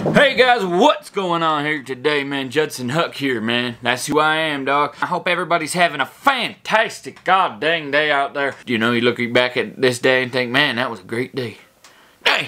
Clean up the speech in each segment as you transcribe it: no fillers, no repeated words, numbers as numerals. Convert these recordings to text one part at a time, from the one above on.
Hey guys, what's going on here today, man? Judson Huck here, man. That's who I am, dog. I hope everybody's having a fantastic god dang day out there. You know, you look back at this day and think, man, that was a great day. Dang.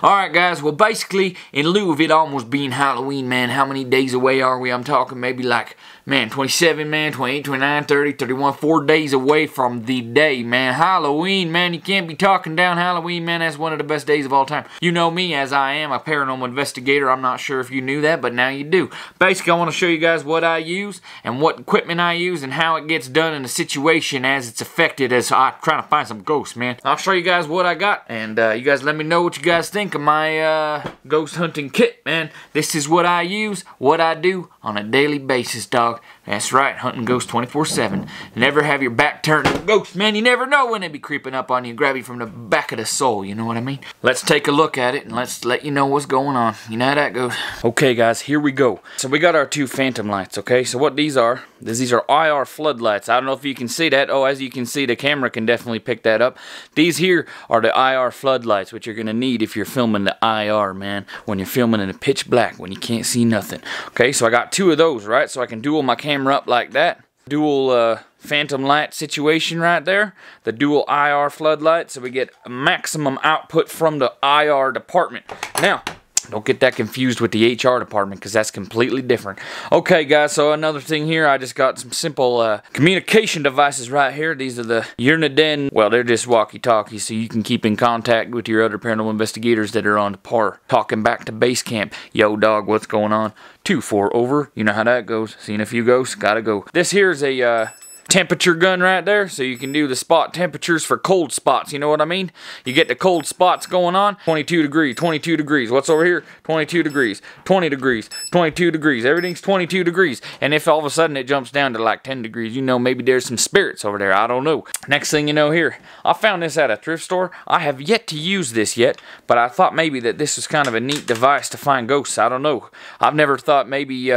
Alright guys, well basically, in lieu of it almost being Halloween, man, how many days away are we? I'm talking maybe like, man, 27, man, 28, 29, 30, 31, 4 days away from the day, man. Halloween, man, you can't be talking down Halloween, man. That's one of the best days of all time. You know me as I am, a paranormal investigator. I'm not sure if you knew that, but now you do. Basically, I want to show you guys what I use and what equipment I use and how it gets done in the situation as it's affected as I'm trying to find some ghosts, man. I'll show you guys what I got, and you guys let me know what you guys think of my ghost hunting kit, man. This is what I use, what I do on a daily basis, dog. That's right, hunting ghosts 24/7. Never have your back turned to ghosts, man. You never know when they be creeping up on you, grab you from the back of the soul, you know what I mean? Let's take a look at it and let's let you know what's going on. You know how that goes. Okay guys, here we go. So we got our two phantom lights, okay? So what these are IR floodlights. I don't know if you can see that. Oh, as you can see, the camera can definitely pick that up. These here are the IR floodlights, which you're gonna need if you're filming the IR, man. When you're filming in the pitch black, when you can't see nothing. Okay, so I got two of those, right? So I can dual my camera up like that. Dual phantom light situation right there. The dual IR floodlight, so we get a maximum output from the IR department. Now, don't get that confused with the HR department, because that's completely different. Okay guys, so another thing here, I just got some simple communication devices right here. These are the Uniden, well, they're just walkie-talkies, so you can keep in contact with your other paranormal investigators that are on the par. Talking back to base camp. Yo dog, what's going on? 2-4 over. You know how that goes. Seen a few ghosts, gotta go. This here is a temperature gun right there, so you can do the spot temperatures for cold spots, you know what I mean? You get the cold spots going on, 22 degrees, 22 degrees. What's over here? 22 degrees, 20 degrees, 22 degrees. Everything's 22 degrees. And if all of a sudden it jumps down to like 10 degrees, you know, maybe there's some spirits over there. I don't know. Next thing you know here, I found this at a thrift store. I have yet to use this yet, but I thought maybe that this was kind of a neat device to find ghosts. I don't know. I've never thought maybe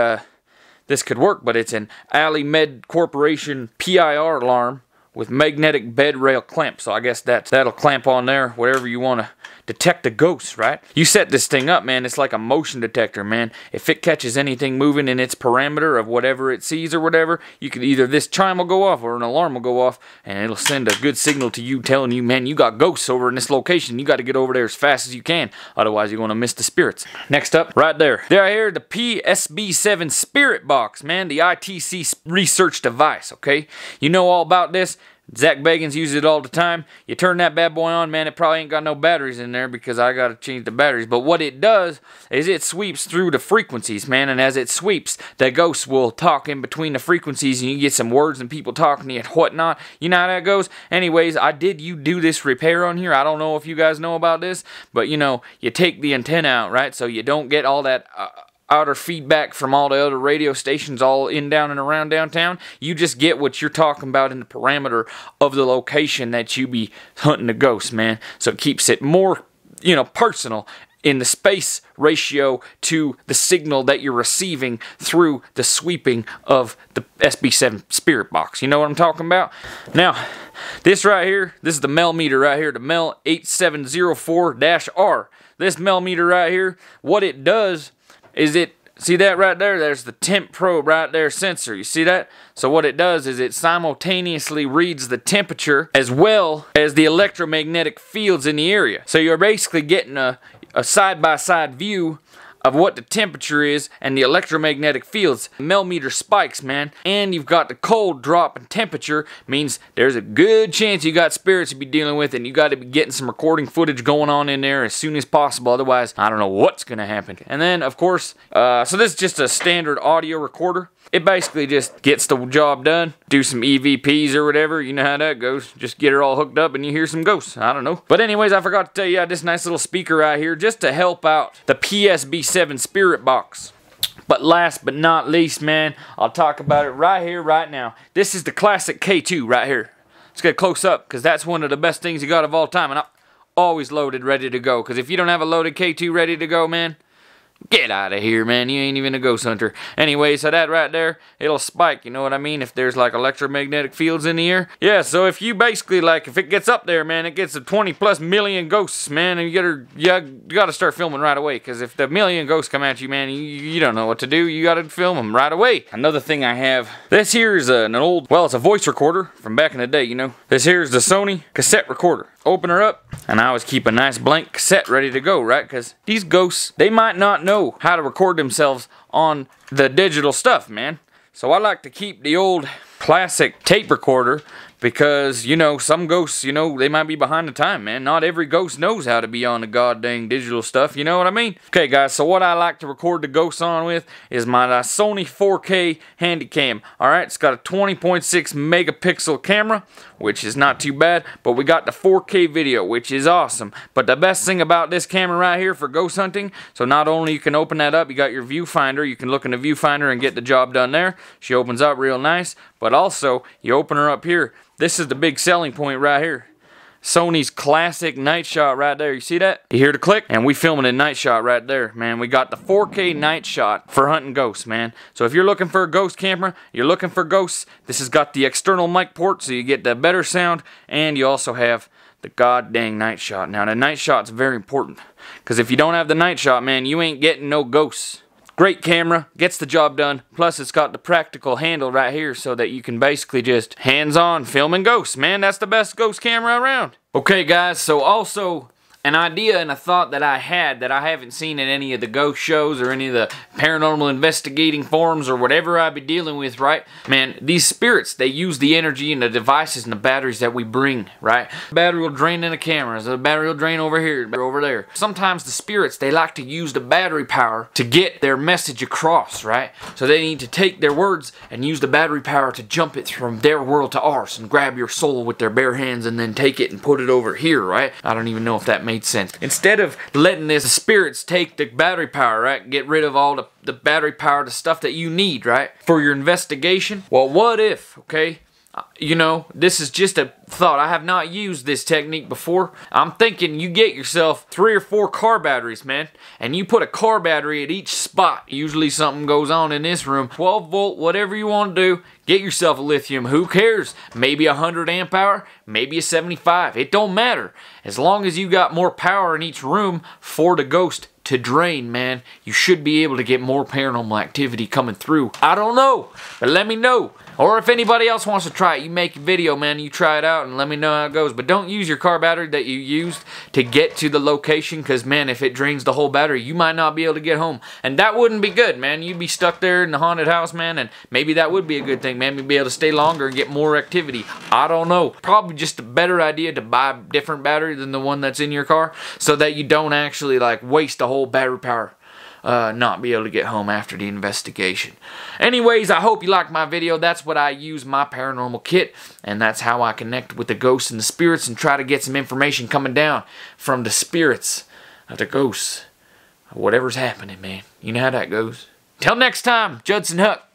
this could work, but it's an Alley Med Corporation PIR alarm with magnetic bed rail clamp. So I guess that'll clamp on there, whatever you want to detect the ghosts, right? You set this thing up, man, it's like a motion detector, man. If it catches anything moving in its parameter of whatever it sees or whatever, you can either this chime will go off or an alarm will go off, and it'll send a good signal to you telling you, man, you got ghosts over in this location. You got to get over there as fast as you can, otherwise you're going to miss the spirits. Next up, right there. There here, the PSB7 Spirit Box, man, the ITC research device, okay? You know all about this. Zach Bagans uses it all the time. You turn that bad boy on, man, it probably ain't got no batteries in there because I gotta change the batteries. But what it does is it sweeps through the frequencies, man, and as it sweeps, the ghosts will talk in between the frequencies and you get some words and people talking to you and whatnot. You know how that goes? Anyways, you do this repair on here. I don't know if you guys know about this, but you know, you take the antenna out, right? So you don't get all that outer feedback from all the other radio stations all in, down, and around downtown. You just get what you're talking about in the parameter of the location that you be hunting the ghosts, man. So it keeps it more, you know, personal in the space ratio to the signal that you're receiving through the sweeping of the SB7 Spirit Box. You know what I'm talking about? Now, this right here, this is the Mel meter right here, the Mel 8704-R. This Mel meter right here, what it does is see that right there? There's the temp probe right there sensor. You see that? So what it does is it simultaneously reads the temperature as well as the electromagnetic fields in the area. So you're basically getting a side-by-side view of what the temperature is and the electromagnetic fields. Millimeter spikes, man. And you've got the cold drop in temperature. Means there's a good chance you got spirits to be dealing with, and you got to be getting some recording footage going on in there as soon as possible. Otherwise, I don't know what's going to happen. And then, of course, so this is just a standard audio recorder. It basically just gets the job done. Do some EVPs or whatever. You know how that goes. Just get her all hooked up and you hear some ghosts. I don't know. But anyways, I forgot to tell you, this nice little speaker right here just to help out the PSB7 Spirit Box. But last but not least, man, I'll talk about it right here, right now. This is the classic K2 right here. Let's get close up because that's one of the best things you got of all time. And I'm always loaded, ready to go. Because if you don't have a loaded K2 ready to go, man, Get out of here, man. You ain't even a ghost hunter. Anyway, so that right there, it'll spike, you know what I mean? If there's like electromagnetic fields in the air. Yeah, so if you basically like, if it gets up there, man, it gets to 20+ million ghosts, man, and you gotta start filming right away. Because if the million ghosts come at you, man, you don't know what to do. You gotta film them right away. Another thing I have, this here is an old, well, it's a voice recorder from back in the day, you know. This here is the Sony cassette recorder. Open her up, and I always keep a nice blank cassette ready to go, right? Because these ghosts, they might not know how to record themselves on the digital stuff, man. So I like to keep the old classic tape recorder because, you know, some ghosts, you know, they might be behind the time, man. Not every ghost knows how to be on the goddamn digital stuff, you know what I mean? Okay, guys, so what I like to record the ghosts on with is my Sony 4K Handycam. Alright, it's got a 20.6 megapixel camera, which is not too bad, but we got the 4K video, which is awesome. But the best thing about this camera right here for ghost hunting, so not only you can open that up, you got your viewfinder, you can look in the viewfinder and get the job done there. She opens up real nice, but also, you open her up here. This is the big selling point right here. Sony's classic night shot right there. You see that? You hear the click? And we filming a night shot right there, man. We got the 4K night shot for hunting ghosts, man. So if you're looking for a ghost camera, you're looking for ghosts, this has got the external mic port so you get the better sound, and you also have the god dang night shot. Now the night shot's very important, because if you don't have the night shot, man, you ain't getting no ghosts. Great camera, gets the job done, plus it's got the practical handle right here so that you can basically just hands-on filming ghosts. Man, that's the best ghost camera around. Okay guys, so also an idea and a thought that I had that I haven't seen in any of the ghost shows or any of the paranormal investigating forums or whatever I be dealing with, right? Man, these spirits, they use the energy and the devices and the batteries that we bring, right? The battery will drain in the cameras, the battery will drain over here, over there. Sometimes the spirits, they like to use the battery power to get their message across, right? So they need to take their words and use the battery power to jump it from their world to ours and grab your soul with their bare hands and then take it and put it over here, right? I don't even know if that made sense. Instead of letting this spirits take the battery power, right, get rid of all the battery power, the stuff that you need, right, for your investigation. Well, what if, okay, you know, this is just a thought. I have not used this technique before. I'm thinking you get yourself 3 or 4 car batteries, man, and you put a car battery at each spot. Usually something goes on in this room. 12 volt, whatever you want to do. Get yourself a lithium. Who cares? Maybe a 100 amp hour, maybe a 75. It don't matter. As long as you got more power in each room for the ghost to drain, man, you should be able to get more paranormal activity coming through. I don't know, but let me know. Or if anybody else wants to try it, you make a video, man, you try it out and let me know how it goes. But don't use your car battery that you used to get to the location, because, man, if it drains the whole battery, you might not be able to get home. And that wouldn't be good, man. You'd be stuck there in the haunted house, man, and maybe that would be a good thing, man. You'd be able to stay longer and get more activity. I don't know. Probably just a better idea to buy a different battery than the one that's in your car so that you don't actually, like, waste the whole battery power. Not be able to get home after the investigation. Anyways, I hope you liked my video. That's what I use my paranormal kit, and that's how I connect with the ghosts and the spirits and try to get some information coming down from the spirits of the ghosts. Whatever's happening, man. You know how that goes. Till next time, Judson Huck.